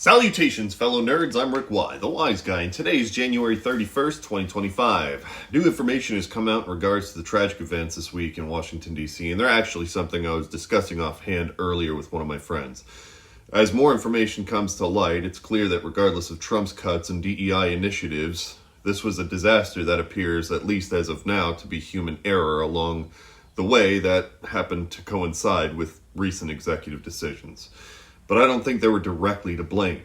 Salutations, fellow nerds. I'm Rick Y, the Wise Guy, and today is January 31st, 2025. New information has come out in regards to the tragic events this week in Washington, D.C., and they're actually something I was discussing offhand earlier with one of my friends. As more information comes to light, it's clear that regardless of Trump's cuts and DEI initiatives, this was a disaster that appears, at least as of now, to be human error along the way that happened to coincide with recent executive decisions. But I don't think they were directly to blame.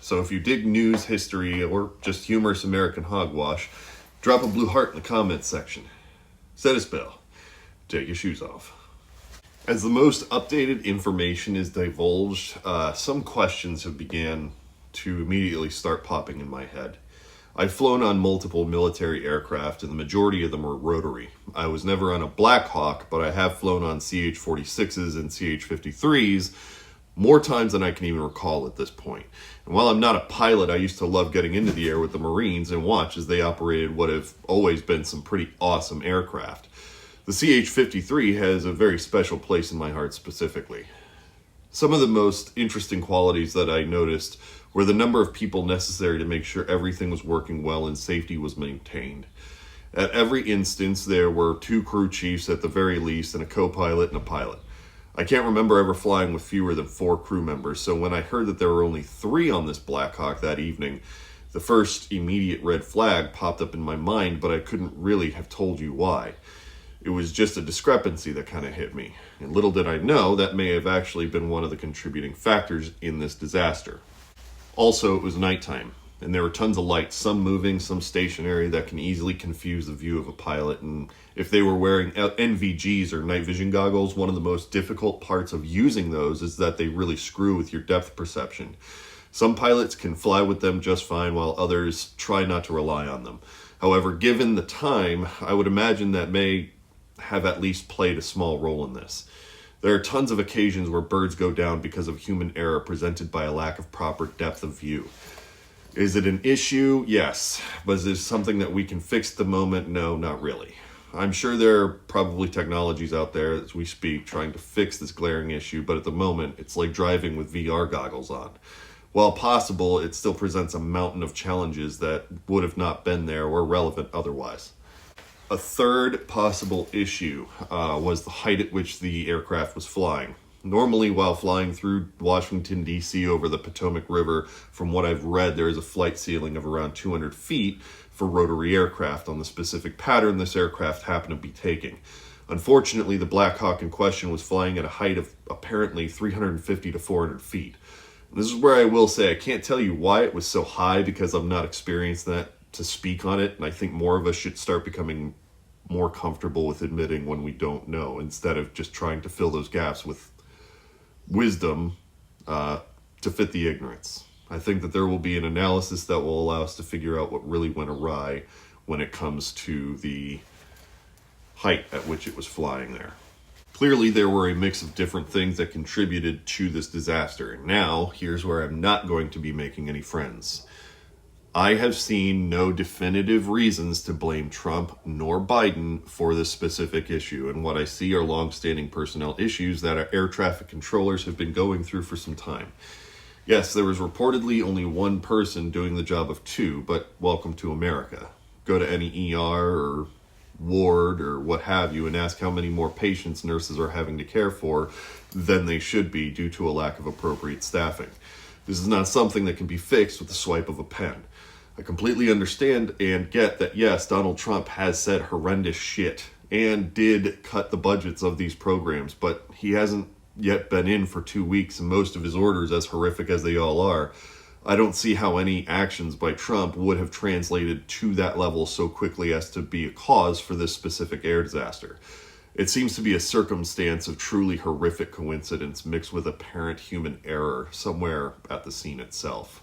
So if you dig news, history, or just humorous American hogwash, drop a blue heart in the comments section. Set a spell. Take your shoes off. As the most updated information is divulged, some questions have began to immediately start popping in my head. I've flown on multiple military aircraft, and the majority of them are rotary. I was never on a Black Hawk, but I have flown on CH-46s and CH-53s, more times than I can even recall at this point. And while I'm not a pilot, I used to love getting into the air with the Marines and watch as they operated what have always been some pretty awesome aircraft. The CH-53 has a very special place in my heart specifically. Some of the most interesting qualities that I noticed were the number of people necessary to make sure everything was working well and safety was maintained. At every instance, there were 2 crew chiefs at the very least, and a co-pilot and a pilot. I can't remember ever flying with fewer than 4 crew members, so when I heard that there were only 3 on this Black Hawk that evening, the first immediate red flag popped up in my mind, but I couldn't really have told you why. It was just a discrepancy that kind of hit me, and little did I know that may have actually been one of the contributing factors in this disaster. Also, it was nighttime, and there were tons of lights, some moving, some stationary, that can easily confuse the view of a pilot. And if they were wearing NVGs or night vision goggles, one of the most difficult parts of using those is that they really screw with your depth perception. Some pilots can fly with them just fine, while others try not to rely on them. However, given the time, I would imagine that may have at least played a small role in this. There are tons of occasions where birds go down because of human error presented by a lack of proper depth of view. Is it an issue? Yes. But is it something that we can fix at the moment? No, not really. I'm sure there are probably technologies out there as we speak trying to fix this glaring issue, but at the moment, it's like driving with VR goggles on. While possible, it still presents a mountain of challenges that would have not been there or relevant otherwise. A third possible issue was the height at which the aircraft was flying. Normally, while flying through Washington, D.C. over the Potomac River, from what I've read, there is a flight ceiling of around 200 feet for rotary aircraft on the specific pattern this aircraft happened to be taking. Unfortunately, the Black Hawk in question was flying at a height of apparently 350 to 400 feet. And this is where I will say I can't tell you why it was so high because I'm not experienced that to speak on it, and I think more of us should start becoming more comfortable with admitting when we don't know, instead of just trying to fill those gaps with wisdom to fit the ignorance. I think that there will be an analysis that will allow us to figure out what really went awry when it comes to the height at which it was flying there. Clearly, there were a mix of different things that contributed to this disaster. And now, here's where I'm not going to be making any friends. I have seen no definitive reasons to blame Trump nor Biden for this specific issue, and what I see are long-standing personnel issues that our air traffic controllers have been going through for some time. Yes, there was reportedly only 1 person doing the job of 2, but welcome to America. Go to any ER or ward or what have you and ask how many more patients nurses are having to care for than they should be due to a lack of appropriate staffing. This is not something that can be fixed with the swipe of a pen. I completely understand and get that, yes, Donald Trump has said horrendous shit and did cut the budgets of these programs, but he hasn't yet been in for 2 weeks, and most of his orders, as horrific as they all are, I don't see how any actions by Trump would have translated to that level so quickly as to be a cause for this specific air disaster. It seems to be a circumstance of truly horrific coincidence mixed with apparent human error somewhere at the scene itself.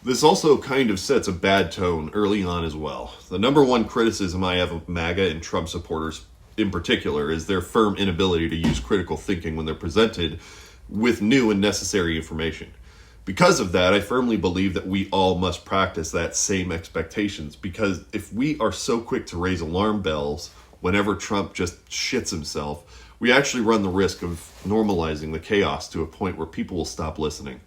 This also kind of sets a bad tone early on as well. The number one criticism I have of MAGA and Trump supporters in particular is their firm inability to use critical thinking when they're presented with new and necessary information. Because of that, I firmly believe that we all must practice that same expectations, because if we are so quick to raise alarm bells whenever Trump just shits himself, we actually run the risk of normalizing the chaos to a point where people will stop listening.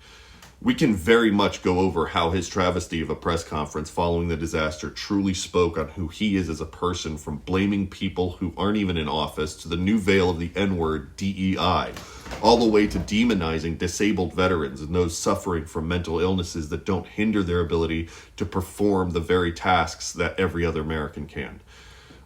We can very much go over how his travesty of a press conference following the disaster truly spoke on who he is as a person, from blaming people who aren't even in office to the new veil of the N-word DEI, all the way to demonizing disabled veterans and those suffering from mental illnesses that don't hinder their ability to perform the very tasks that every other American can.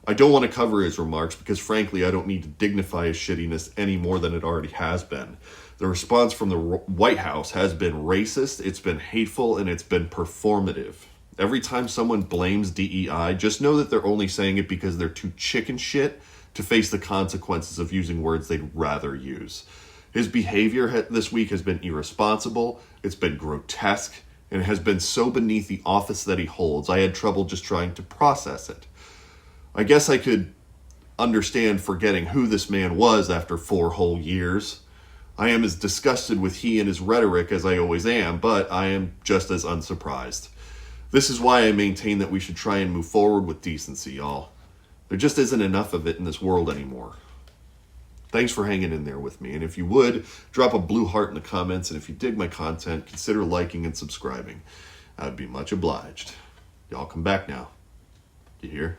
I don't want to cover his remarks because, frankly, I don't need to dignify his shittiness any more than it already has been. The response from the White House has been racist, it's been hateful, and it's been performative. Every time someone blames DEI, just know that they're only saying it because they're too chicken shit to face the consequences of using words they'd rather use. His behavior this week has been irresponsible, it's been grotesque, and it has been so beneath the office that he holds, I had trouble just trying to process it. I guess I could understand forgetting who this man was after 4 whole years. I am as disgusted with he and his rhetoric as I always am, but I am just as unsurprised. This is why I maintain that we should try and move forward with decency, y'all. There just isn't enough of it in this world anymore. Thanks for hanging in there with me, and if you would, drop a blue heart in the comments, and if you dig my content, consider liking and subscribing. I'd be much obliged. Y'all come back now. You hear?